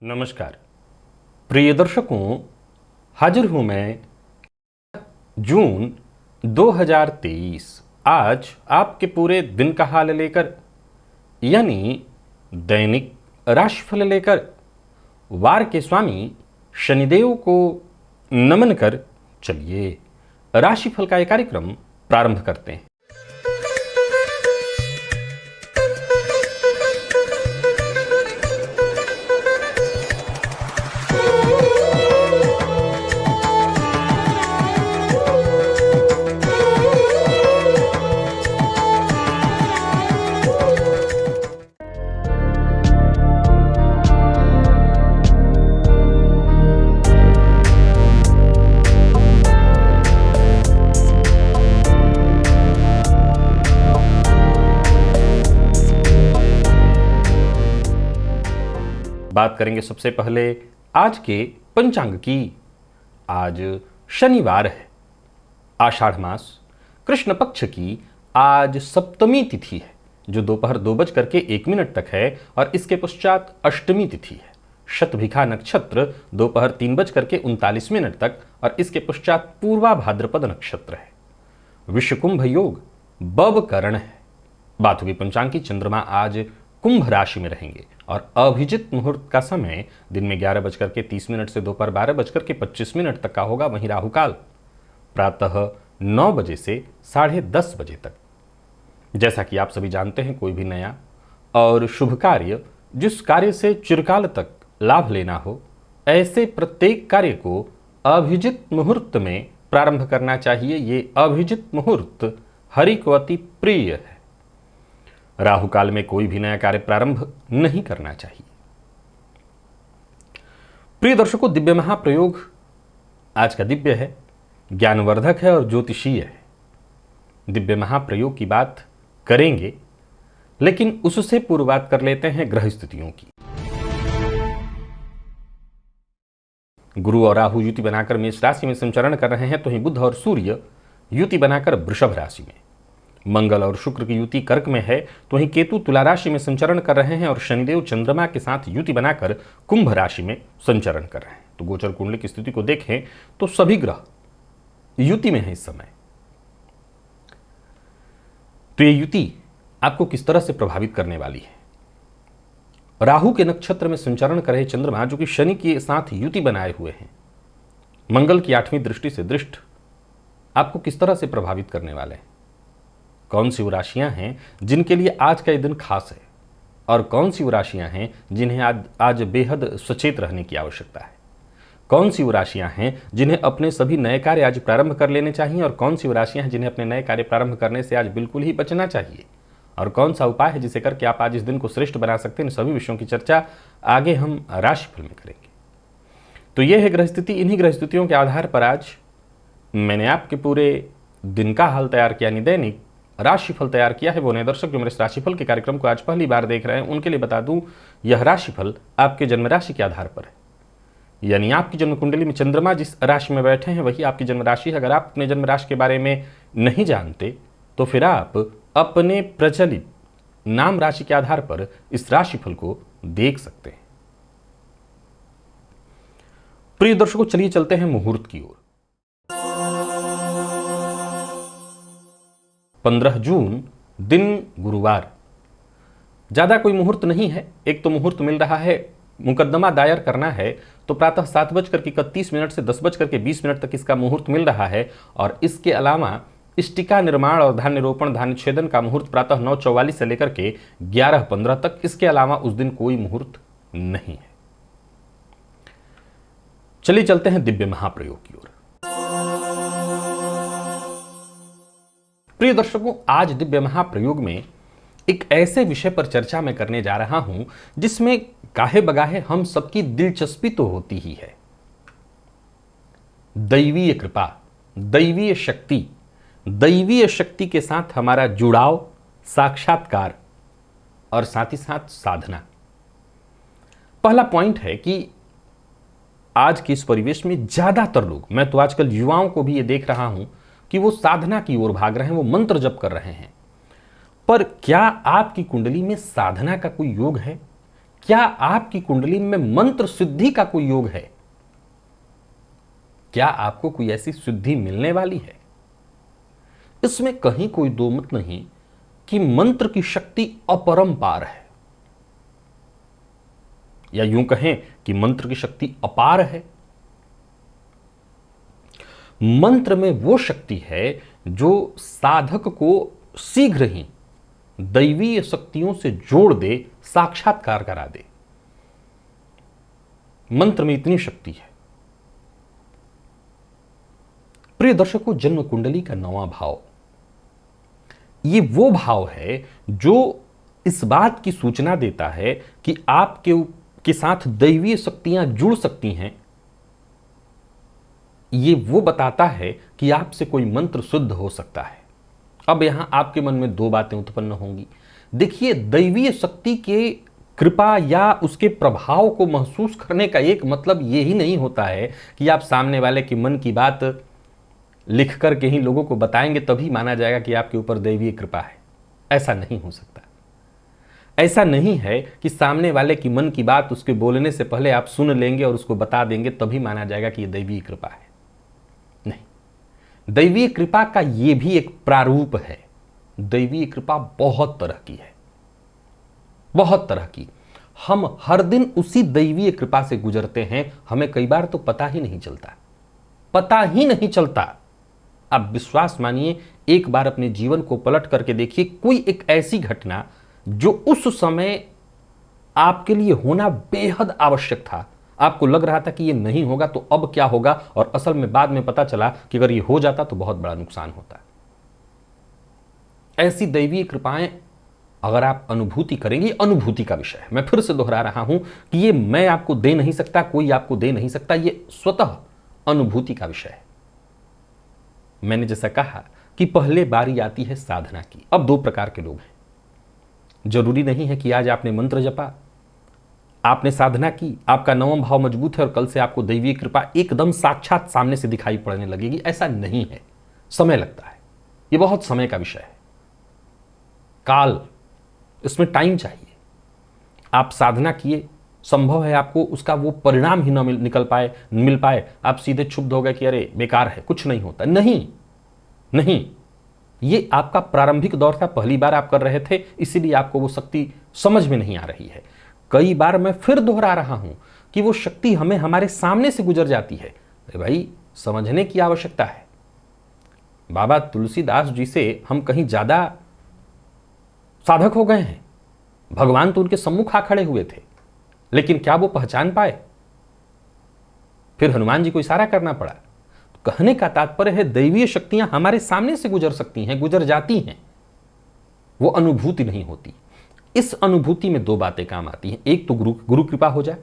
नमस्कार प्रिय दर्शकों, हाजिर हूं मैं जून 2023 आज आपके पूरे दिन का हाल लेकर, यानी दैनिक राशिफल लेकर वार के स्वामी शनिदेव को नमन कर चलिए राशिफल का यह कार्यक्रम प्रारंभ करते हैं। बात करेंगे सबसे पहले आज के पंचांग की। आज शनिवार है, आषाढ़ मास कृष्ण पक्ष की आज सप्तमी तिथि है जो दोपहर 2:01 तक है और इसके पश्चात अष्टमी तिथि है। शतभिखा नक्षत्र दोपहर 3:39 तक और इसके पश्चात पूर्वा भाद्रपद नक्षत्र है। विश्वकुंभ योग बब करण है। बात हुई पंचांग की। चंद्रमा आज कुंभ राशि में रहेंगे और अभिजित मुहूर्त का समय दिन में 11:30 से दोपहर 12:25 तक का होगा। वहीं राहुकाल प्रातः 9 बजे से 10:30 बजे तक। जैसा कि आप सभी जानते हैं, कोई भी नया और शुभ कार्य, जिस कार्य से चिरकाल तक लाभ लेना हो, ऐसे प्रत्येक कार्य को अभिजित मुहूर्त में प्रारंभ करना चाहिए। ये अभिजित मुहूर्त हरि को अति प्रिय है। राहु काल में कोई भी नया कार्य प्रारंभ नहीं करना चाहिए। प्रिय दर्शकों, दिव्य महाप्रयोग आज का दिव्य है, ज्ञानवर्धक है और ज्योतिषीय है। दिव्य महाप्रयोग की बात करेंगे, लेकिन उससे पूर्व बात कर लेते हैं ग्रह स्थितियों की। गुरु और राहु युति बनाकर मेष राशि में संचरण कर रहे हैं, तो ही बुध और सूर्य युति बनाकर वृषभ राशि में। मंगल और शुक्र की युति कर्क में है, तो वहीं केतु तुला राशि में संचरण कर रहे हैं और शनिदेव चंद्रमा के साथ युति बनाकर कुंभ राशि में संचरण कर रहे हैं। तो गोचर कुंडली की स्थिति को देखें तो सभी ग्रह युति में है इस समय। तो ये युति आपको किस तरह से प्रभावित करने वाली है? राहु के नक्षत्र में संचरण कर रहे चंद्रमा, जो कि शनि के साथ युति बनाए हुए हैं, मंगल की 8वीं दृष्टि से दृष्ट आपको किस तरह से प्रभावित करने वाले हैं? कौन सी वो राशियां हैं जिनके लिए आज का ये दिन खास है और कौन सी वो राशियां हैं जिन्हें आज बेहद सचेत रहने की आवश्यकता है? कौन सी वो राशियां हैं जिन्हें अपने सभी नए कार्य आज प्रारंभ कर लेने चाहिए और कौन सी वो राशियां हैं जिन्हें अपने नए कार्य प्रारंभ करने से आज बिल्कुल ही बचना चाहिए? और कौन सा उपाय है जिसे करके आप आज इस दिन को श्रेष्ठ बना सकते हैं? इन सभी विषयों की चर्चा आगे हम राशिफल में करेंगे। तो यह है ग्रह स्थिति। इन्हीं ग्रह स्थितियों के आधार पर आज मैंने आपके पूरे दिन का हाल तैयार किया, यानी दैनिक राशिफल तैयार किया है। वो नए दर्शक जो मेरे राशिफल के कार्यक्रम को आज पहली बार देख रहे हैं, उनके लिए बता दूं, यह राशिफल आपके जन्म राशि के आधार पर है। यानी आपकी जन्म कुंडली में चंद्रमा जिस राशि में बैठे हैं वही आपकी जन्म राशि है। अगर आप अपने जन्म राशि के बारे में नहीं जानते तो फिर आप अपने प्रचलित नाम राशि के आधार पर इस राशिफल को देख सकते हैं। प्रिय दर्शकों, चलिए चलते हैं मुहूर्त की ओर। 15 जून दिन गुरुवार। ज्यादा कोई मुहूर्त नहीं है। एक तो मुहूर्त मिल रहा है, मुकदमा दायर करना है तो प्रातः 7:31 से 10:20 तक इसका मुहूर्त मिल रहा है। और इसके अलावा इष्टिका निर्माण और धान्य रोपण धान्य छेदन का मुहूर्त प्रातः 9:44 से लेकर के 11:15 तक। इसके अलावा उस दिन कोई मुहूर्त नहीं है। चलिए चलते हैं दिव्य महाप्रयोग की ओर। प्रिय दर्शकों, आज दिव्य महाप्रयोग में एक ऐसे विषय पर चर्चा मैं करने जा रहा हूं जिसमें गाहे बगाहे हम सबकी दिलचस्पी तो होती ही है। दैवीय कृपा, दैवीय शक्ति, दैवीय शक्ति के साथ हमारा जुड़ाव, साक्षात्कार और साथ ही साथ साधना। पहला पॉइंट है कि आज के इस परिवेश में ज्यादातर लोग, मैं तो आजकल युवाओं को भी ये देख रहा हूं कि वो साधना की ओर भाग रहे हैं, वो मंत्र जप कर रहे हैं। पर क्या आपकी कुंडली में साधना का कोई योग है? क्या आपकी कुंडली में मंत्र सिद्धि का कोई योग है? क्या आपको कोई ऐसी सिद्धि मिलने वाली है? इसमें कहीं कोई दो मत नहीं कि मंत्र की शक्ति अपरंपार है, या यूं कहें कि मंत्र की शक्ति अपार है। मंत्र में वो शक्ति है जो साधक को शीघ्र ही दैवीय शक्तियों से जोड़ दे, साक्षात्कार करा दे। मंत्र में इतनी शक्ति है। प्रिय दर्शकों, जन्म कुंडली का 9वां भाव ये वो भाव है जो इस बात की सूचना देता है कि आपके साथ दैवीय शक्तियां जुड़ सकती हैं। ये वो बताता है कि आपसे कोई मंत्र सिद्ध हो सकता है। अब यहां आपके मन में दो बातें उत्पन्न होंगी। देखिए, दैवीय शक्ति के कृपा या उसके प्रभाव को महसूस करने का एक मतलब ये ही नहीं होता है कि आप सामने वाले की मन की बात लिख करके ही लोगों को बताएंगे तभी माना जाएगा कि आपके ऊपर दैवीय कृपा है। ऐसा नहीं हो सकता। ऐसा नहीं है कि सामने वाले की मन की बात उसके बोलने से पहले आप सुन लेंगे और उसको बता देंगे तभी माना जाएगा कि यह दैवीय कृपा है। नहीं, दैवीय कृपा का यह भी एक प्रारूप है। दैवीय कृपा बहुत तरह की है, बहुत तरह की। हम हर दिन उसी दैवीय कृपा से गुजरते हैं, हमें कई बार तो पता ही नहीं चलता, पता ही नहीं चलता। आप विश्वास मानिए, एक बार अपने जीवन को पलट करके देखिए, कोई एक ऐसी घटना जो उस समय आपके लिए होना बेहद आवश्यक था, आपको लग रहा था कि ये नहीं होगा तो अब क्या होगा, और असल में बाद में पता चला कि अगर ये हो जाता तो बहुत बड़ा नुकसान होता। ऐसी दैवीय कृपाएं अगर आप अनुभूति करेंगे, अनुभूति का विषय है। मैं फिर से दोहरा रहा हूं कि ये मैं आपको दे नहीं सकता, कोई आपको दे नहीं सकता, ये स्वतः अनुभूति का विषय है। मैंने जैसा कहा कि पहले बारी आती है साधना की। अब दो प्रकार के लोग हैं। जरूरी नहीं है कि आज आपने मंत्र जपा, आपने साधना की, आपका 9वां भाव मजबूत है और कल से आपको दैवीय कृपा एकदम साक्षात सामने से दिखाई पड़ने लगेगी। ऐसा नहीं है, समय लगता है। यह बहुत समय का विषय है, काल, इसमें टाइम चाहिए। आप साधना किए, संभव है आपको उसका वो परिणाम ही न मिल पाए, आप सीधे क्षुब्ध हो गए कि अरे बेकार है, कुछ नहीं होता। नहीं नहीं, ये आपका प्रारंभिक दौर था, पहली बार आप कर रहे थे, इसीलिए आपको वो शक्ति समझ में नहीं आ रही है। कई बार मैं फिर दोहरा रहा हूं कि वो शक्ति हमें हमारे सामने से गुजर जाती है। अरे भाई, समझने की आवश्यकता है। बाबा तुलसीदास जी से हम कहीं ज्यादा साधक हो गए हैं। भगवान तो उनके सम्मुख आ खड़े हुए थे, लेकिन क्या वो पहचान पाए? फिर हनुमान जी को इशारा करना पड़ा। कहने का तात्पर्य है, दैवीय शक्तियां हमारे सामने से गुजर सकती हैं, गुजर जाती हैं, वो अनुभूति नहीं होती। इस अनुभूति में दो बातें काम आती हैं। एक तो गुरु कृपा हो जाए,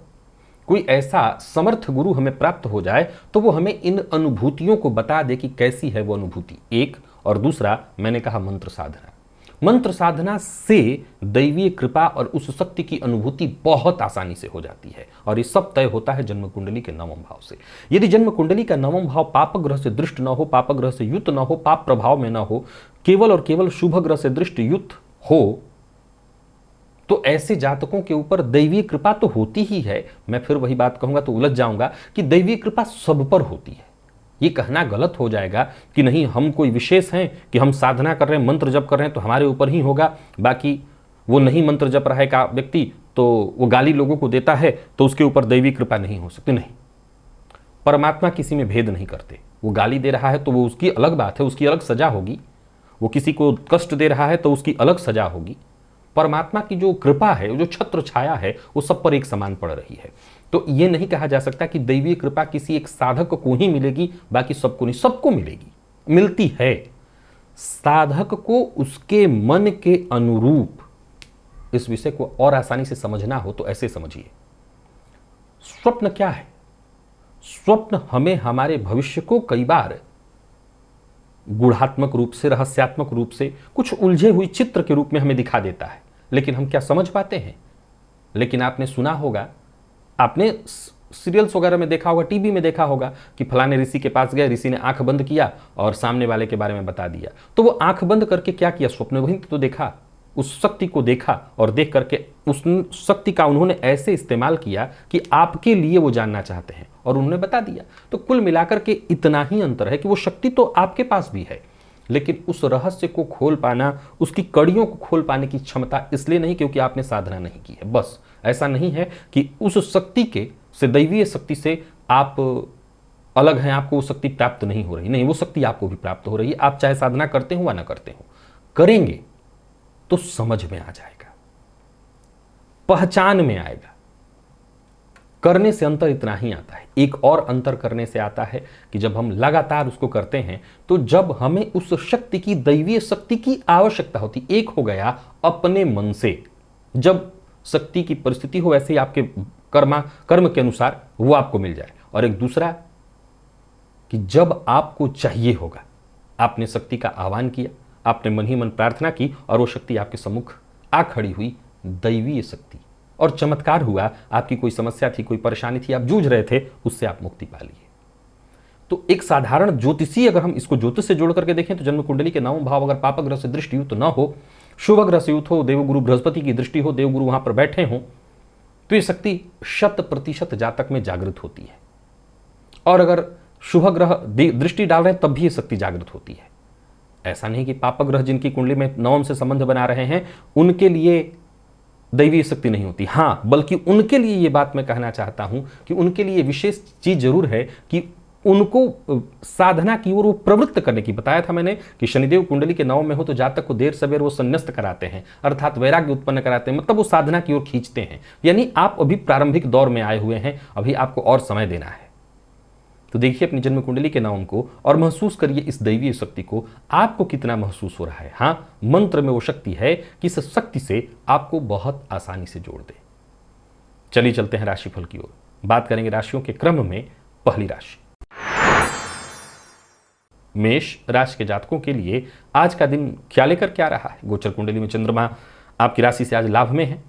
कोई ऐसा समर्थ गुरु हमें प्राप्त हो जाए तो वो हमें इन अनुभूतियों को बता दे कि कैसी है वो अनुभूति, एक। और दूसरा, मैंने कहा मंत्र साधना। मंत्र साधना से दैवीय कृपा और उस शक्ति की अनुभूति बहुत आसानी से हो जाती है, और ये सब तय होता है जन्म कुंडली के 9वें भाव से। यदि जन्म कुंडली का 9वां भाव पाप ग्रह से दृष्ट न हो, पाप ग्रह से युक्त न हो, पाप प्रभाव में न हो, केवल और केवल शुभ ग्रह से दृष्ट युक्त हो, तो ऐसे जातकों के ऊपर दैवीय कृपा तो होती ही है। मैं फिर वही बात कहूंगा तो उलझ जाऊंगा कि दैवीय कृपा सब पर होती है। ये कहना गलत हो जाएगा कि नहीं, हम कोई विशेष हैं कि हम साधना कर रहे हैं, मंत्र जप कर रहे हैं तो हमारे ऊपर ही होगा, बाकी वो नहीं मंत्र जप रहा है का व्यक्ति तो वो गाली लोगों को देता है तो उसके ऊपर दैवीय कृपा नहीं हो सकती। नहीं, परमात्मा किसी में भेद नहीं करते। वो गाली दे रहा है तो वो उसकी अलग बात है, उसकी अलग सजा होगी। वो किसी को कष्ट दे रहा है तो उसकी अलग सजा होगी। परमात्मा की जो कृपा है, जो छत्र छाया है, वो सब पर एक समान पड़ रही है। तो ये नहीं कहा जा सकता कि दैवीय कृपा किसी एक साधक को ही मिलेगी, बाकी सबको नहीं। सबको मिलेगी, मिलती है। साधक को उसके मन के अनुरूप इस विषय को और आसानी से समझना हो तो ऐसे समझिए। स्वप्न क्या है? स्वप्न हमें हमारे भविष्य को कई बार गूढ़ात्मक रूप से, रहस्यात्मक रूप से, कुछ उलझे हुई चित्र के रूप में हमें दिखा देता है, लेकिन हम क्या समझ पाते हैं? लेकिन आपने सुना होगा, आपने सीरियल्स वगैरह में देखा होगा, टीवी में देखा होगा कि फलाने ऋषि के पास गए, ऋषि ने आंख बंद किया और सामने वाले के बारे में बता दिया। तो वो आंख बंद करके क्या किया? स्वप्न वही तो देखा, उस शक्ति को देखा और देख करके उस शक्ति का उन्होंने ऐसे इस्तेमाल किया कि आपके लिए वो जानना चाहते हैं और उन्होंने बता दिया। तो कुल मिलाकर के इतना ही अंतर है कि वो शक्ति तो आपके पास भी है, लेकिन उस रहस्य को खोल पाना, उसकी कड़ियों को खोल पाने की क्षमता इसलिए नहीं क्योंकि आपने साधना नहीं की है। बस ऐसा नहीं है कि उस शक्ति के से, दैवीय शक्ति से आप अलग हैं, आपको वो शक्ति प्राप्त नहीं हो रही। नहीं, वो शक्ति आपको भी प्राप्त हो रही है। आप चाहे साधना करते हो या ना करते हो, करेंगे तो समझ में आ जाएगा, पहचान में आएगा। करने से अंतर इतना ही आता है। एक और अंतर करने से आता है कि जब हम लगातार उसको करते हैं तो जब हमें उस शक्ति की, दैवीय शक्ति की आवश्यकता होती, एक हो गया अपने मन से, जब शक्ति की परिस्थिति हो वैसे ही आपके कर्म के अनुसार वो आपको मिल जाए। और एक दूसरा कि जब आपको चाहिए होगा, आपने शक्ति का आह्वान किया, आपने मन ही मन प्रार्थना की और वो शक्ति आपके सम्मुख आ खड़ी हुई, दैवीय शक्ति, और चमत्कार हुआ। आपकी कोई समस्या थी, कोई परेशानी थी, आप जूझ रहे थे, उससे आप मुक्ति पा लिए। तो एक साधारण ज्योतिषी, अगर हम इसको ज्योतिष से जोड़ करके देखें तो जन्म कुंडली के 9 भाव अगर पाप ग्रह से दृष्टि युक्त न हो, शुभ ग्रह से युक्त हो, देवगुरु बृहस्पति की दृष्टि हो, देवगुरु वहां पर बैठे हों, तो ये शक्ति 100% जातक में जागृत होती है। और अगर शुभ ग्रह दृष्टि डाल रहे हैं तब भी ये शक्ति जागृत होती है। ऐसा नहीं कि पाप ग्रह जिनकी कुंडली में नवम से संबंध बना रहे हैं उनके लिए दैवीय शक्ति नहीं होती। हाँ, बल्कि उनके लिए ये बात मैं कहना चाहता हूं कि उनके लिए विशेष चीज जरूर है कि उनको साधना की ओर वो प्रवृत्त करने की। बताया था मैंने कि शनिदेव कुंडली के 9 में हो तो जातक को देर सवेर वो संन्यस्त कराते हैं, अर्थात वैराग्य उत्पन्न कराते हैं, मतलब वो साधना की ओर खींचते हैं। यानी आप अभी प्रारंभिक दौर में आए हुए हैं, अभी आपको और समय देना है। तो देखिए अपनी जन्म कुंडली के नाम को और महसूस करिए इस दैवीय शक्ति को, आपको कितना महसूस हो रहा है। हाँ, मंत्र में वो शक्ति है कि इस शक्ति से आपको बहुत आसानी से जोड़ दे। चलिए चलते हैं राशिफल की ओर। बात करेंगे राशियों के क्रम में। पहली राशि मेष राशि के जातकों के लिए आज का दिन क्या लेकर क्या रहा है। गोचर कुंडली में चंद्रमा आपकी राशि से आज लाभ में है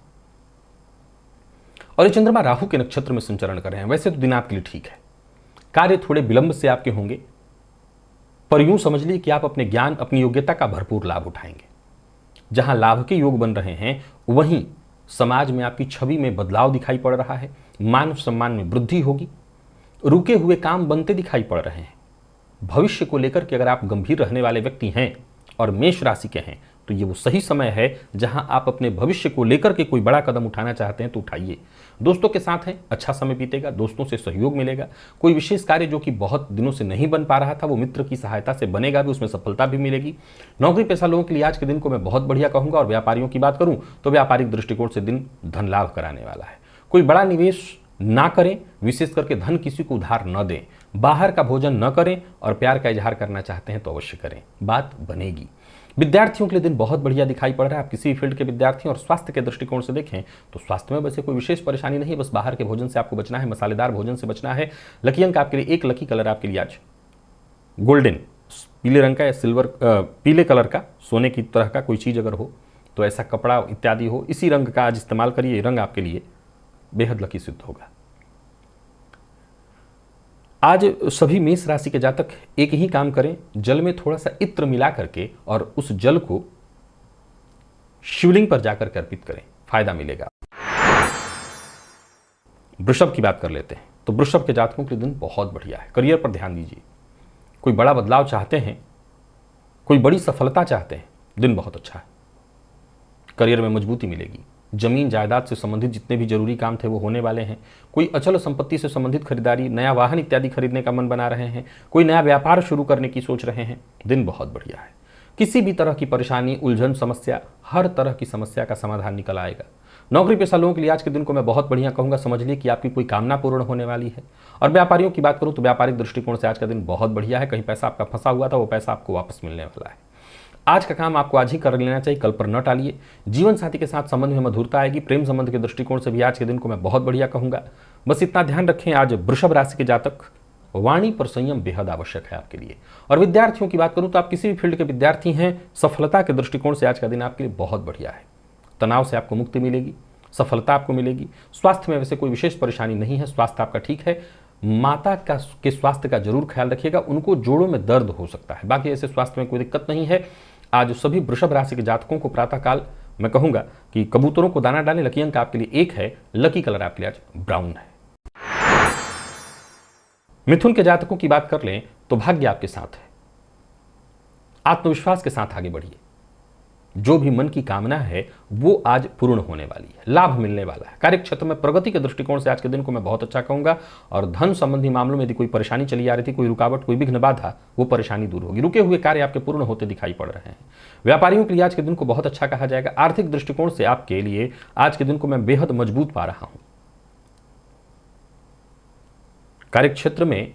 और ये चंद्रमा राहु के नक्षत्र में संचरण कर रहे हैं। वैसे तो दिन आपके लिए ठीक है, कार्य थोड़े विलंब से आपके होंगे, पर यूं समझ लीजिए कि आप अपने ज्ञान, अपनी योग्यता का भरपूर लाभ उठाएंगे। जहां लाभ के योग बन रहे हैं वहीं समाज में आपकी छवि में बदलाव दिखाई पड़ रहा है, मान सम्मान में वृद्धि होगी, रुके हुए काम बनते दिखाई पड़ रहे हैं। भविष्य को लेकर के अगर आप गंभीर रहने वाले व्यक्ति हैं और मेष राशि के हैं तो ये वो सही समय है जहां आप अपने भविष्य को लेकर के कोई बड़ा कदम उठाना चाहते हैं तो उठाइए। दोस्तों के साथ हैं, अच्छा समय बीतेगा, दोस्तों से सहयोग मिलेगा। कोई विशेष कार्य जो कि बहुत दिनों से नहीं बन पा रहा था वो मित्र की सहायता से बनेगा भी, उसमें सफलता भी मिलेगी। नौकरी पेशा लोगों के लिए आज के दिन को मैं बहुत बढ़िया कहूंगा। और व्यापारियों की बात करूं तो व्यापारिक दृष्टिकोण से दिन धन लाभ कराने वाला है। कोई बड़ा निवेश ना करें, विशेष करके धन किसी को उधार न दें, बाहर का भोजन न करें और प्यार का इजहार करना चाहते हैं तो अवश्य करें, बात बनेगी। विद्यार्थियों के लिए दिन बहुत बढ़िया दिखाई पड़ रहा है। आप किसी भी फील्ड के विद्यार्थी और स्वास्थ्य के दृष्टिकोण से देखें तो स्वास्थ्य में वैसे कोई विशेष परेशानी नहीं है, बस बाहर के भोजन से आपको बचना है, मसालेदार भोजन से बचना है। लकी अंक आपके लिए 1, लकी कलर आपके लिए आज गोल्डन, पीले रंग का या सिल्वर, पीले कलर का, सोने की तरह का कोई चीज अगर हो तो ऐसा कपड़ा इत्यादि हो, इसी रंग का आज इस्तेमाल करिए। ये रंग आपके लिए बेहद लकी सिद्ध होगा। आज सभी मेष राशि के जातक एक ही काम करें, जल में थोड़ा सा इत्र मिला करके और उस जल को शिवलिंग पर जाकर के अर्पित करें, फायदा मिलेगा। वृषभ की बात कर लेते हैं तो वृषभ के जातकों के दिन बहुत बढ़िया है। करियर पर ध्यान दीजिए, कोई बड़ा बदलाव चाहते हैं, कोई बड़ी सफलता चाहते हैं, दिन बहुत अच्छा है। करियर में मजबूती मिलेगी, जमीन जायदाद से संबंधित जितने भी जरूरी काम थे वो होने वाले हैं। कोई अचल संपत्ति से संबंधित खरीदारी, नया वाहन इत्यादि खरीदने का मन बना रहे हैं, कोई नया व्यापार शुरू करने की सोच रहे हैं, दिन बहुत बढ़िया है। किसी भी तरह की परेशानी, उलझन, समस्या, हर तरह की समस्या का समाधान निकल आएगा। नौकरी पेशा लोगों के लिए आज के दिन को मैं बहुत बढ़िया कहूंगा। समझ लीजिए कि आपकी कोई कामना पूर्ण होने वाली है। और व्यापारियों की बात करूं तो व्यापारिक दृष्टिकोण से आज का दिन बहुत बढ़िया है। कहीं पैसा आपका फंसा हुआ था वो पैसा आपको वापस मिलने वाला है। आज का काम आपको आज ही कर लेना चाहिए, कल पर न टालिए। जीवन साथी के साथ संबंध में मधुरता आएगी। प्रेम संबंध के दृष्टिकोण से भी आज के दिन को मैं बहुत बढ़िया कहूंगा। बस इतना ध्यान रखें, आज वृषभ राशि के जातक वाणी पर संयम बेहद आवश्यक है आपके लिए। और विद्यार्थियों की बात करूं तो आप किसी भी फील्ड के विद्यार्थी हैं, सफलता के दृष्टिकोण से आज का दिन आपके लिए बहुत बढ़िया है। तनाव से आपको मुक्ति मिलेगी, सफलता आपको मिलेगी। स्वास्थ्य में वैसे कोई विशेष परेशानी नहीं है, स्वास्थ्य आपका ठीक है। माता के स्वास्थ्य का जरूर ख्याल रखिएगा, उनको जोड़ों में दर्द हो सकता है, बाकी ऐसे स्वास्थ्य में कोई दिक्कत नहीं है। आज सभी वृषभ राशि के जातकों को प्रातःकाल मैं कहूंगा कि कबूतरों को दाना डालें। लकी अंक आपके लिए 1 है, लकी कलर आपके लिए आज ब्राउन है। मिथुन के जातकों की बात कर लें तो भाग्य आपके साथ है। आत्मविश्वास के साथ आगे बढ़िए। जो भी मन की कामना है वो आज पूर्ण होने वाली है, लाभ मिलने वाला है। कार्य क्षेत्र में प्रगति के दृष्टिकोण से आज के दिन को मैं बहुत अच्छा कहूंगा। और धन संबंधी मामलों में यदि कोई परेशानी चली आ रही थी, कोई रुकावट, कोई विघ्न बाधा, वो परेशानी दूर होगी। रुके हुए कार्य आपके पूर्ण होते दिखाई पड़ रहे हैं। व्यापारियों के लिए आज के दिन को बहुत अच्छा कहा जाएगा। आर्थिक दृष्टिकोण से आपके लिए आज के दिन को मैं बेहद मजबूत पा रहा हूं। कार्यक्षेत्र में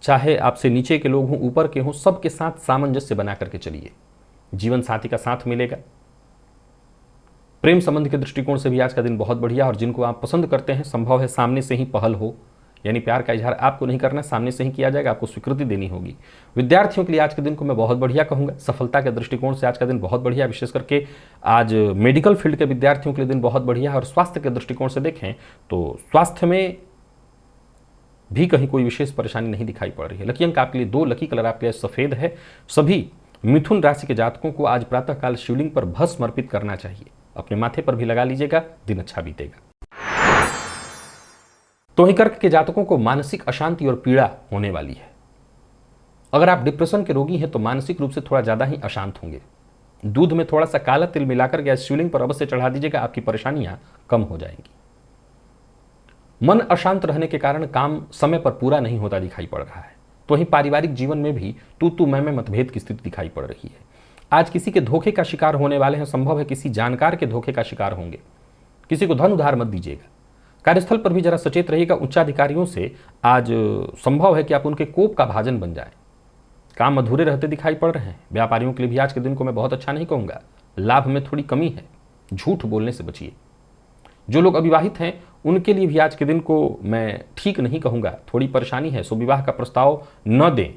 चाहे आपसे नीचे के लोग हों, ऊपर के हों, सबके साथ सामंजस्य बना करके चलिए। जीवन साथी का साथ मिलेगा। प्रेम संबंध के दृष्टिकोण से भी आज का दिन बहुत बढ़िया। और जिनको आप पसंद करते हैं, संभव है सामने से ही पहल हो, यानी प्यार का इजहार आपको नहीं करना, सामने से ही किया जाएगा, आपको स्वीकृति देनी होगी। विद्यार्थियों के लिए आज के दिन को मैं बहुत बढ़िया कहूंगा। सफलता के दृष्टिकोण से आज का दिन बहुत बढ़िया, विशेष करके आज मेडिकल फील्ड के विद्यार्थियों के लिए दिन बहुत बढ़िया है। और स्वास्थ्य के दृष्टिकोण से देखें तो स्वास्थ्य में भी कहीं कोई विशेष परेशानी नहीं दिखाई पड़ रही है। लकी अंक आपके लिए 2, लकी कलर आपके लिए सफेद है। सभी मिथुन राशि के जातकों को आज प्रातःकाल शिवलिंग पर भस्म अर्पित करना चाहिए। अपने माथे पर भी लगा लीजिएगा, दिन अच्छा बीतेगा। तो ही कर्क के जातकों को मानसिक अशांति और पीड़ा होने वाली है। अगर आप डिप्रेशन के रोगी हैं तो मानसिक रूप से थोड़ा ज्यादा ही अशांत होंगे। दूध में थोड़ा सा काला तिल मिलाकर गैस शिवलिंग पर अवश्य चढ़ा दीजिएगा, आपकी परेशानियां कम हो जाएंगी। मन अशांत रहने के कारण काम समय पर पूरा नहीं होता दिखाई पड़ रहा है। तो वहीं पारिवारिक जीवन में भी तू मैं मतभेद की स्थिति दिखाई पड़ रही है। आज किसी के धोखे का शिकार होने वाले हैं, संभव है किसी जानकार के धोखे का शिकार होंगे। किसी को धन उधार मत दीजिएगा। कार्यस्थल पर भी जरा सचेत रहिएगा। उच्चाधिकारियों से आज संभव है कि आप उनके कोप का भाजन बन जाए। काम अधूरे रहते दिखाई पड़ रहे हैं। व्यापारियों के लिए भी आज के दिन को मैं बहुत अच्छा नहीं कहूंगा। लाभ में थोड़ी कमी है, झूठ बोलने से बचिए। जो लोग अविवाहित हैं उनके लिए भी आज के दिन को मैं ठीक नहीं कहूंगा, थोड़ी परेशानी है, सो विवाह का प्रस्ताव न दें।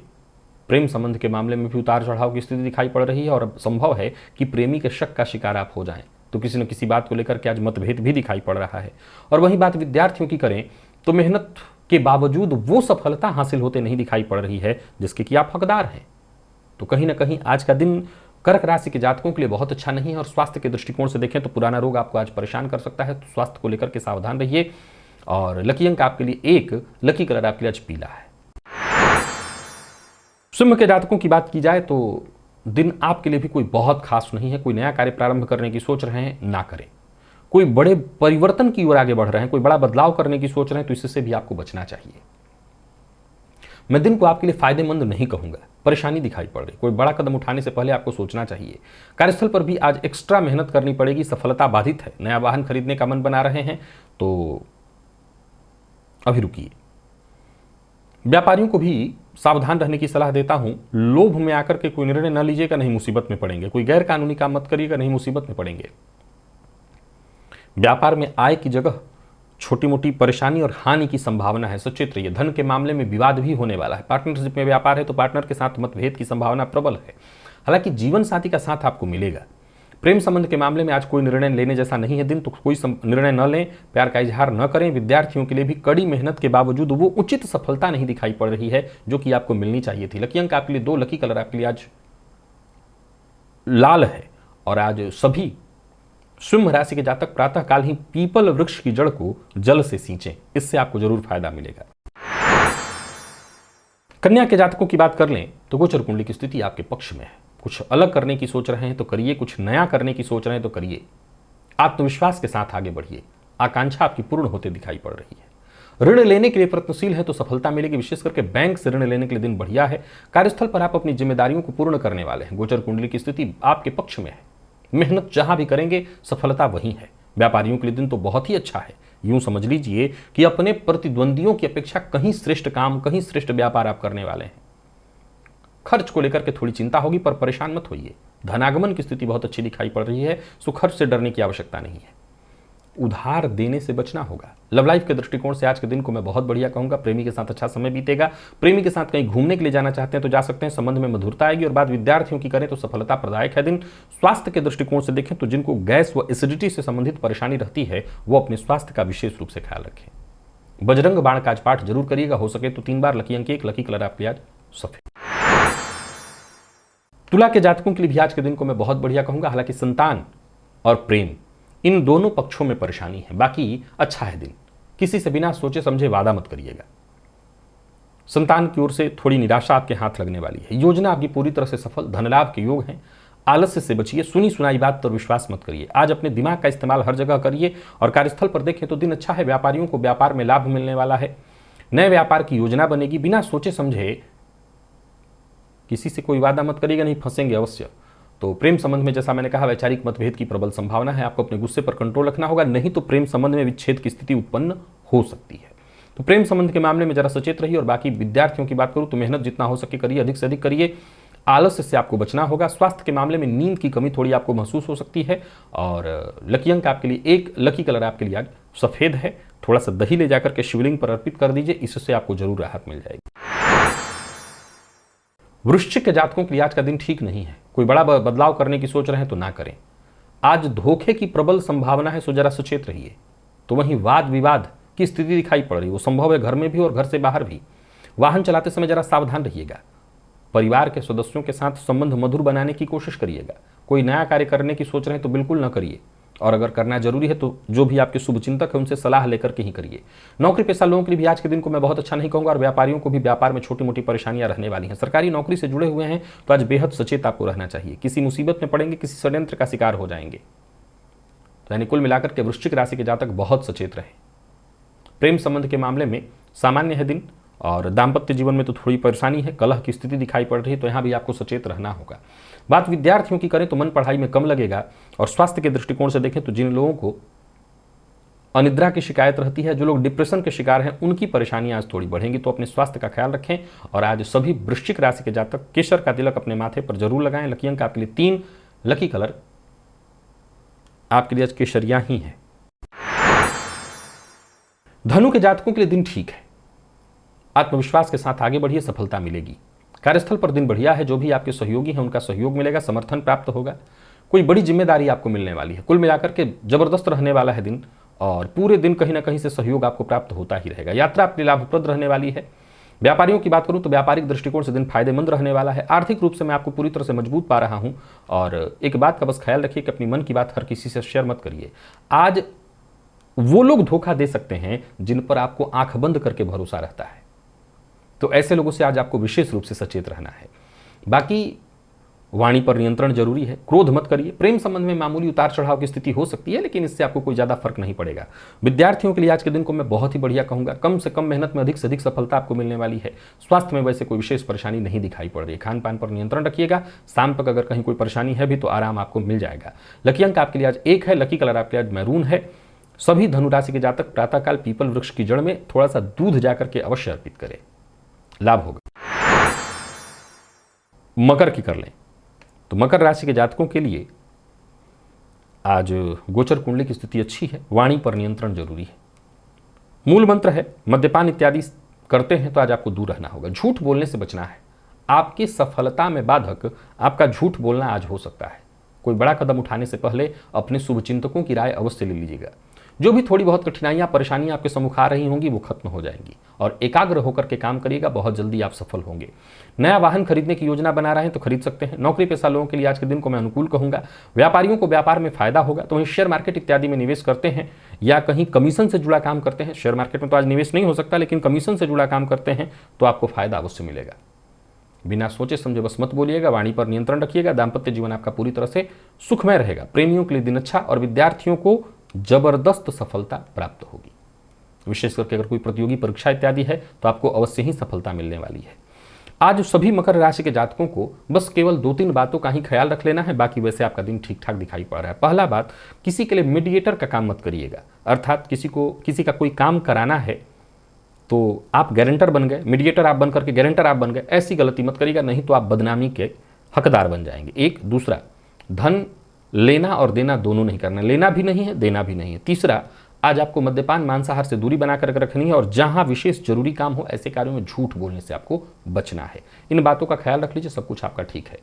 प्रेम संबंध के मामले में भी उतार चढ़ाव की स्थिति दिखाई पड़ रही है और अब संभव है कि प्रेमी के शक का शिकार आप हो जाएं। तो किसी न किसी बात को लेकर के आज मतभेद भी दिखाई पड़ रहा है। और वही बात विद्यार्थियों की करें तो मेहनत के बावजूद वो सफलता हासिल होते नहीं दिखाई पड़ रही है जिसके कि आप हकदार हैं। तो कहीं ना कहीं आज का दिन कर्क राशि के जातकों के लिए बहुत अच्छा नहीं है। और स्वास्थ्य के दृष्टिकोण से देखें तो पुराना रोग आपको आज परेशान कर सकता है, तो स्वास्थ्य को लेकर के सावधान रहिए। और लकी अंक आपके लिए 1, लकी कलर आपके लिए आज पीला है। सिंह के जातकों की बात की जाए तो दिन आपके लिए भी कोई बहुत खास नहीं है। कोई नया कार्य प्रारंभ करने की सोच रहे हैं, ना करें। कोई बड़े परिवर्तन की ओर आगे बढ़ रहे हैं, कोई बड़ा बदलाव करने की सोच रहे हैं, तो इससे भी आपको बचना चाहिए। मैं दिन को आपके लिए फायदेमंद नहीं कहूंगा, परेशानी दिखाई पड़ रही। कोई बड़ा कदम उठाने से पहले आपको सोचना चाहिए। कार्यस्थल पर भी आज एक्स्ट्रा मेहनत करनी पड़ेगी, सफलता बाधित है। नया वाहन खरीदने का मन बना रहे हैं तो अभी रुकिए। व्यापारियों को भी सावधान रहने की सलाह देता हूं। लोभ में आकर के कोई निर्णय न लीजिएगा, नहीं मुसीबत में पड़ेंगे। कोई गैर कानूनी काम मत करिएगा, नहीं मुसीबत में पड़ेंगे। व्यापार में आय की जगह छोटी मोटी परेशानी और हानि की संभावना है, सचेत रहिए। धन के मामले में विवाद भी होने वाला है। पार्टनरशिप में व्यापार है तो पार्टनर के साथ मतभेद की संभावना प्रबल है। हालांकि जीवन साथी का साथ आपको मिलेगा। प्रेम संबंध के मामले में आज कोई निर्णय लेने जैसा नहीं है दिन, तो कोई निर्णय न लें, प्यार का इजहार न करें। विद्यार्थियों के लिए भी कड़ी मेहनत के बावजूद वो उचित सफलता नहीं दिखाई पड़ रही है जो कि आपको मिलनी चाहिए थी। लकी अंक आपके लिए 2, लकी कलर आपके लिए आज लाल है। और आज सभी सिंह राशि के जातक प्रातःकाल ही पीपल वृक्ष की जड़ को जल से सींचें, इससे आपको जरूर फायदा मिलेगा। कन्या के जातकों की बात कर लें तो गोचर कुंडली की स्थिति आपके पक्ष में है। कुछ अलग करने की सोच रहे हैं तो करिए, कुछ नया करने की सोच रहे हैं तो करिए। आत्मविश्वास के साथ आगे बढ़िए। आकांक्षा आपकी पूर्ण होते दिखाई पड़ रही है। ऋण लेने के लिए प्रयत्नशील है तो सफलता मिलेगी। विशेष करके बैंक से ऋण लेने के लिए दिन बढ़िया है। कार्यस्थल पर आप अपनी जिम्मेदारियों को पूर्ण करने वाले हैं। गोचर कुंडली की स्थिति आपके पक्ष में है। मेहनत जहां भी करेंगे सफलता वहीं है। व्यापारियों के लिए दिन तो बहुत ही अच्छा है। यूं समझ लीजिए कि अपने प्रतिद्वंदियों की अपेक्षा कहीं श्रेष्ठ काम, कहीं श्रेष्ठ व्यापार आप करने वाले हैं। खर्च को लेकर के थोड़ी चिंता होगी पर परेशान मत होइए। धनागमन की स्थिति बहुत अच्छी दिखाई पड़ रही है, सो खर्च से डरने की आवश्यकता नहीं है। उधार देने से बचना होगा। लव लाइफ के दृष्टिकोण से आज के दिन को मैं बहुत बढ़िया कहूंगा। प्रेमी के साथ अच्छा समय बीतेगा। प्रेमी के साथ कहीं घूमने के लिए जाना चाहते हैं तो जा सकते हैं, संबंध में मधुरता आएगी। और बात विद्यार्थियों की करें तो सफलता प्रदायक है दिन। स्वास्थ्य के दृष्टिकोण से देखें तो जिनको गैस व एसिडिटी से संबंधित परेशानी रहती है वो अपने स्वास्थ्य का विशेष रूप से ख्याल रखें। बजरंग बाण का आज पाठ जरूर करिएगा, हो सके तो 3 बार। लकी अंक 1, लकी कलर आपके आज सफेद। तुला के जातकों के लिए भी आज के दिन को मैं बहुत बढ़िया कहूंगा। हालांकि संतान और प्रेम, इन दोनों पक्षों में परेशानी है। बाकी अच्छा है दिन, किसी से बिना सोचे समझे वादा मत करिएगा। संतान की ओर से थोड़ी निराशा आपके हाथ लगने वाली है। योजना आपकी पूरी तरह से सफल, धन लाभ के योग हैं। आलस्य से बचिए, सुनी सुनाई बात पर विश्वास मत करिए। आज अपने दिमाग का इस्तेमाल हर जगह करिए। और कार्यस्थल पर देखें तो दिन अच्छा है। व्यापारियों को व्यापार में लाभ मिलने वाला है। नए व्यापार की योजना बनेगी। बिना सोचे समझे किसी से कोई वादा मत करिएगा, नहीं फंसेंगे अवश्य। तो प्रेम संबंध में जैसा मैंने कहा, वैचारिक मतभेद की प्रबल संभावना है। आपको अपने गुस्से पर कंट्रोल रखना होगा, नहीं तो प्रेम संबंध में विच्छेद की स्थिति उत्पन्न हो सकती है। तो प्रेम संबंध के मामले में जरा सचेत रहिए। और बाकी विद्यार्थियों की बात करूं तो मेहनत जितना हो सके करिए, अधिक से अधिक करिए। आलस्य से आपको बचना होगा। स्वास्थ्य के मामले में नींद की कमी थोड़ी आपको महसूस हो सकती है। और लकी अंक आपके लिए 1, लकी कलर आपके लिए आज सफेद है। थोड़ा सा दही ले जाकर के शिवलिंग पर अर्पित कर दीजिए, इससे आपको जरूर राहत मिल जाएगी। वृश्चिक के जातकों के लिए आज का दिन ठीक नहीं है। कोई बड़ा बदलाव करने की सोच रहे हैं तो ना करें। आज धोखे की प्रबल संभावना है, सो जरा सचेत रहिए। तो वहीं वाद विवाद की स्थिति दिखाई पड़ रही है, वो संभव है घर में भी और घर से बाहर भी। वाहन चलाते समय जरा सावधान रहिएगा। परिवार के सदस्यों के साथ संबंध मधुर बनाने की कोशिश करिएगा। कोई नया कार्य करने की सोच रहे हैं तो बिल्कुल न करिए। और अगर करना जरूरी है तो जो भी आपके शुभ चिंतक है उनसे सलाह लेकर के ही करिए। नौकरी पेशा लोगों के लिए भी आज के दिन को मैं बहुत अच्छा नहीं कहूंगा। और व्यापारियों को भी व्यापार में छोटी मोटी परेशानियां रहने वाली हैं। सरकारी नौकरी से जुड़े हुए हैं तो आज बेहद सचेत आपको रहना चाहिए। किसी मुसीबत में पड़ेंगे, किसी षड्यंत्र का शिकार हो जाएंगे। तो यानी कुल मिलाकर के वृश्चिक राशि के जातक बहुत सचेत रहे। प्रेम संबंध के मामले में सामान्य है दिन। और दाम्पत्य जीवन में तो थोड़ी परेशानी है, कलह की स्थिति दिखाई पड़ रही है, तो यहाँ भी आपको सचेत रहना होगा। बात विद्यार्थियों की करें तो मन पढ़ाई में कम लगेगा। और स्वास्थ्य के दृष्टिकोण से देखें तो जिन लोगों को अनिद्रा की शिकायत रहती है, जो लोग डिप्रेशन के शिकार हैं, उनकी परेशानियां आज थोड़ी बढ़ेंगी। तो अपने स्वास्थ्य का ख्याल रखें। और आज सभी वृश्चिक राशि के जातक केसर का तिलक अपने माथे पर जरूर लगाएं। लकी अंक आपके लिए 3, लकी कलर आपके लिए आज केसरिया ही है। धनु के जातकों के लिए दिन ठीक है। आत्मविश्वास के साथ आगे बढ़िए, सफलता मिलेगी। कार्यस्थल पर दिन बढ़िया है। जो भी आपके सहयोगी हैं उनका सहयोग मिलेगा, समर्थन प्राप्त होगा। कोई बड़ी जिम्मेदारी आपको मिलने वाली है। कुल मिलाकर के जबरदस्त रहने वाला है दिन। और पूरे दिन कहीं ना कहीं से सहयोग आपको प्राप्त होता ही रहेगा। यात्रा आपके लाभप्रद रहने वाली है। व्यापारियों की बात करूं तो व्यापारिक दृष्टिकोण से दिन फायदेमंद रहने वाला है। आर्थिक रूप से मैं आपको पूरी तरह से मजबूत पा रहा हूं। और एक बात का बस ख्याल रखिए कि अपनी मन की बात हर किसी से शेयर मत करिए। आज वो लोग धोखा दे सकते हैं जिन पर आपको आंख बंद करके भरोसा रहता है। तो ऐसे लोगों से आज आपको विशेष रूप से सचेत रहना है। बाकी वाणी पर नियंत्रण जरूरी है। क्रोध मत करिए। प्रेम संबंध में मामूली उतार चढ़ाव की स्थिति हो सकती है, लेकिन इससे आपको कोई ज्यादा फर्क नहीं पड़ेगा। विद्यार्थियों के लिए आज के दिन को मैं बहुत ही बढ़िया कहूंगा। कम से कम मेहनत में अधिक से अधिक सफलता आपको मिलने वाली है। स्वास्थ्य में वैसे कोई विशेष परेशानी नहीं दिखाई पड़ रही है। खान पान पर नियंत्रण रखिएगा। शाम तक अगर कहीं कोई परेशानी है भी तो आराम आपको मिल जाएगा। लकी अंक आपके लिए आज 1 है। लकी कलर आपके आज मैरून है। सभी धनुराशि के जातक प्रातःकाल पीपल वृक्ष की जड़ में थोड़ा सा दूध जाकर के अवश्य अर्पित करें, लाभ होगा। मकर की कर लें तो मकर राशि के जातकों के लिए आज गोचर कुंडली की स्थिति अच्छी है। वाणी पर नियंत्रण जरूरी है। मूल मंत्र है मद्यपान इत्यादि करते हैं तो आज आपको दूर रहना होगा। झूठ बोलने से बचना है। आपकी सफलता में बाधक आपका झूठ बोलना आज हो सकता है। कोई बड़ा कदम उठाने से पहले अपने शुभचिंतकों की राय अवश्य ले लीजिएगा। जो भी थोड़ी बहुत कठिनाइयां परेशानियां आपके सम्मुख आ रही होंगी वो खत्म हो जाएंगी। और एकाग्र होकर के काम करिएगा, बहुत जल्दी आप सफल होंगे। नया वाहन खरीदने की योजना बना रहे हैं तो खरीद सकते हैं। नौकरी पेशा लोगों के लिए आज के दिन को मैं अनुकूल कहूंगा। व्यापारियों को व्यापार में फायदा होगा। तो वहीं शेयर मार्केट इत्यादि में निवेश करते हैं या कहीं कमीशन से जुड़ा काम करते हैं, शेयर मार्केट में तो आज निवेश नहीं हो सकता, लेकिन कमीशन से जुड़ा काम करते हैं तो आपको फायदा अवश्य मिलेगा। बिना सोचे समझे बस मत बोलिएगा। वाणी पर नियंत्रण रखिएगा। दाम्पत्य जीवन आपका पूरी तरह से सुखमय रहेगा। प्रेमियों के लिए दिन अच्छा और विद्यार्थियों को जबरदस्त सफलता प्राप्त होगी। विशेष करके अगर कोई प्रतियोगी परीक्षा इत्यादि है तो आपको अवश्य ही सफलता मिलने वाली है। आज सभी मकर राशि के जातकों को बस केवल 2-3 बातों का ही ख्याल रख लेना है। बाकी वैसे आपका दिन ठीक ठाक दिखाई पड़ रहा है। पहला बात, किसी के लिए मीडिएटर का काम मत करिएगा। अर्थात किसी का कोई काम कराना है तो आप गारंटर बन गए, मीडिएटर आप बन करके गारंटर आप बन गए, ऐसी गलती मत करिएगा, नहीं तो आप बदनामी के हकदार बन जाएंगे। एक दूसरा, धन लेना और देना दोनों नहीं करना। लेना भी नहीं है, देना भी नहीं है। तीसरा, आज आपको मद्यपान मांसाहार से दूरी बनाकर रखनी है। और जहां विशेष जरूरी काम हो ऐसे कार्यों में झूठ बोलने से आपको बचना है। इन बातों का ख्याल रख लीजिए, सब कुछ आपका ठीक है।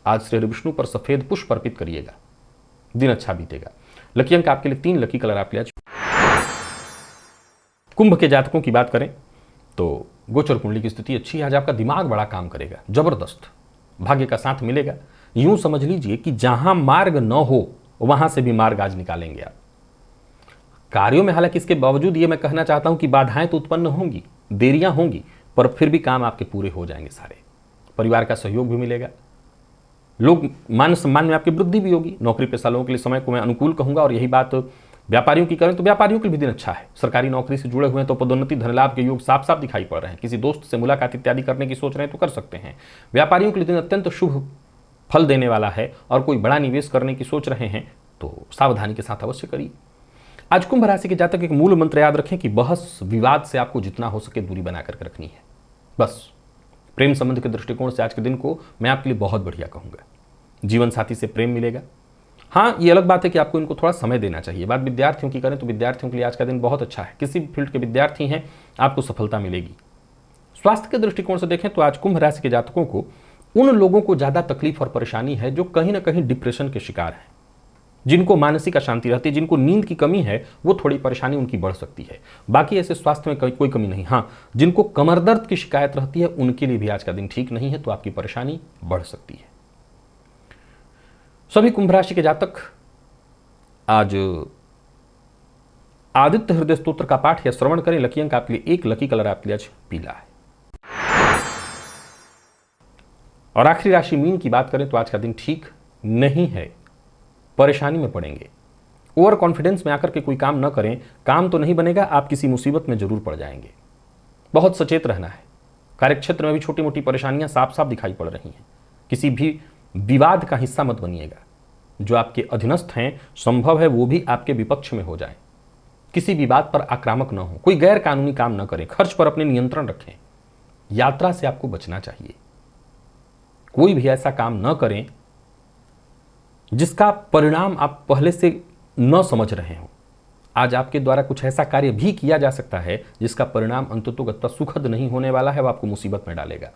आज श्री विष्णु पर सफेद पुष्प अर्पित करिएगा, दिन अच्छा बीतेगा। लकी अंक आपके लिए 3, लकी कलर आपके लिए आज। कुंभ के जातकों की बात करें तो गोचर कुंडली की स्थिति अच्छी है। आज आपका दिमाग बड़ा काम करेगा, जबरदस्त भाग्य का साथ मिलेगा। यूं समझ लीजिए कि जहां मार्ग न हो वहां से भी मार्ग आज निकालेंगे आप। कार्यों में हालांकि इसके बावजूद ये मैं कहना चाहता हूं कि बाधाएं तो उत्पन्न होंगी, देरियां होंगी, पर फिर भी काम आपके पूरे हो जाएंगे सारे। परिवार का सहयोग भी मिलेगा, लोग मान सम्मान में आपकी वृद्धि भी होगी। नौकरी पेशा लोगों के लिए समय को मैं अनुकूल कहूंगा। और यही बात व्यापारियों की करें तो व्यापारियों के लिए भी दिन अच्छा है। सरकारी नौकरी से जुड़े हुए हैं तो पदोन्नति धन लाभ के योग साफ साफ दिखाई पड़ रहे हैं। किसी दोस्त से मुलाकात इत्यादि करने की सोच रहे हैं तो कर सकते हैं। व्यापारियों के लिए दिन अत्यंत शुभ फल देने वाला है। और कोई बड़ा निवेश करने की सोच रहे हैं तो सावधानी के साथ अवश्य करिए। आज कुंभ राशि के जातक एक मूल मंत्र याद रखें कि बहस विवाद से आपको जितना हो सके दूरी बना करके रखनी है। बस प्रेम संबंध के दृष्टिकोण से आज के दिन को मैं आपके लिए बहुत बढ़िया कहूंगा। जीवन साथी से प्रेम मिलेगा। हाँ, ये अलग बात है कि आपको इनको थोड़ा समय देना चाहिए। बात विद्यार्थियों की करें तो विद्यार्थियों के लिए आज का दिन बहुत अच्छा है। किसी भी फील्ड के विद्यार्थी हैं आपको सफलता मिलेगी। स्वास्थ्य के दृष्टिकोण से देखें तो आज कुंभ राशि के जातकों को उन लोगों को ज्यादा तकलीफ और परेशानी है जो कहीं ना कहीं डिप्रेशन के शिकार हैं, जिनको मानसिक अशांति रहती है, जिनको नींद की कमी है, वो थोड़ी परेशानी उनकी बढ़ सकती है। बाकी ऐसे स्वास्थ्य में कोई कमी नहीं। हाँ, जिनको कमर दर्द की शिकायत रहती है उनके लिए भी आज का दिन ठीक नहीं है, तो आपकी परेशानी बढ़ सकती है। सभी कुंभ राशि के जातक आज आदित्य हृदय स्तोत्र का पाठ या श्रवण करें। लकी अंक आपके लिए 1, लकी कलर आपके लिए आज पीला है। और आखिरी राशि मीन की बात करें तो आज का दिन ठीक नहीं है, परेशानी में पड़ेंगे। ओवर कॉन्फिडेंस में आकर के कोई काम न करें, काम तो नहीं बनेगा, आप किसी मुसीबत में जरूर पड़ जाएंगे। बहुत सचेत रहना है। कार्यक्षेत्र में भी छोटी मोटी परेशानियां साफ साफ दिखाई पड़ रही हैं। किसी भी विवाद का हिस्सा मत बनिएगा। जो आपके अधीनस्थ हैं संभव है वो भी आपके विपक्ष में हो जाए। किसी भी बात पर आक्रामक न हो, कोई गैर कानूनी काम न करें, खर्च पर अपने नियंत्रण रखें। यात्रा से आपको बचना चाहिए। कोई भी ऐसा काम न करें जिसका परिणाम आप पहले से न समझ रहे हो। आज आपके द्वारा कुछ ऐसा कार्य भी किया जा सकता है जिसका परिणाम अंततोगत्वा सुखद नहीं होने वाला है, वो आपको मुसीबत में डालेगा।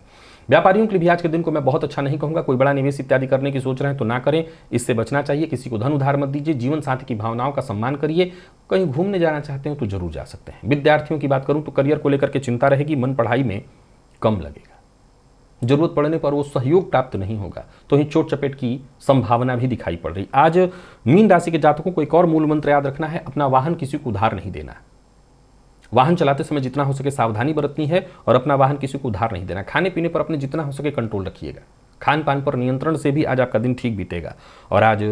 व्यापारियों के लिए भी आज के दिन को मैं बहुत अच्छा नहीं कहूंगा। कोई बड़ा निवेश इत्यादि करने की सोच रहे हैं तो ना करें, इससे बचना चाहिए। किसी को धन उधार मत दीजिए। जीवन साथी की भावनाओं का सम्मान करिए। कहीं घूमने जाना चाहते हो तो जरूर जा सकते हैं। विद्यार्थियों की बात करूं तो करियर को लेकर के चिंता रहेगी, मन पढ़ाई में कम लगेगा। जरूरत पड़ने पर वो सहयोग प्राप्त नहीं होगा, तो ही चोट चपेट की संभावना भी दिखाई पड़ रही। आज मीन राशि के जातकों को एक और मूल मंत्र याद रखना है, अपना वाहन किसी को उधार नहीं देना। वाहन चलाते समय जितना हो सके सावधानी बरतनी है और अपना वाहन किसी को उधार नहीं देना। खाने पीने पर अपने जितना हो सके कंट्रोल रखिएगा। खान पान पर नियंत्रण से भी आज आपका दिन ठीक बीतेगा। और आज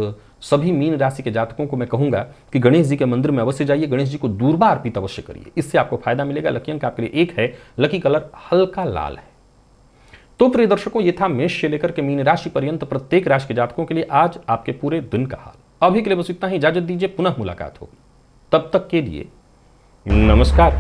सभी मीन राशि के जातकों को मैं कहूंगा कि गणेश जी के मंदिर में अवश्य जाइए, गणेश जी को दूर्वा अर्पित अवश्य करिए, इससे आपको फायदा मिलेगा। लकी अंक आपके लिए 1 है, लकी कलर हल्का लाल है। तो प्रिय दर्शकों, ये था मेष से लेकर के मीन राशि पर्यंत प्रत्येक राशि के जातकों के लिए आज आपके पूरे दिन का हाल। अभी के लिए बस इतना ही, इजाजत दीजिए, पुनः मुलाकात होगी। तब तक के लिए नमस्कार।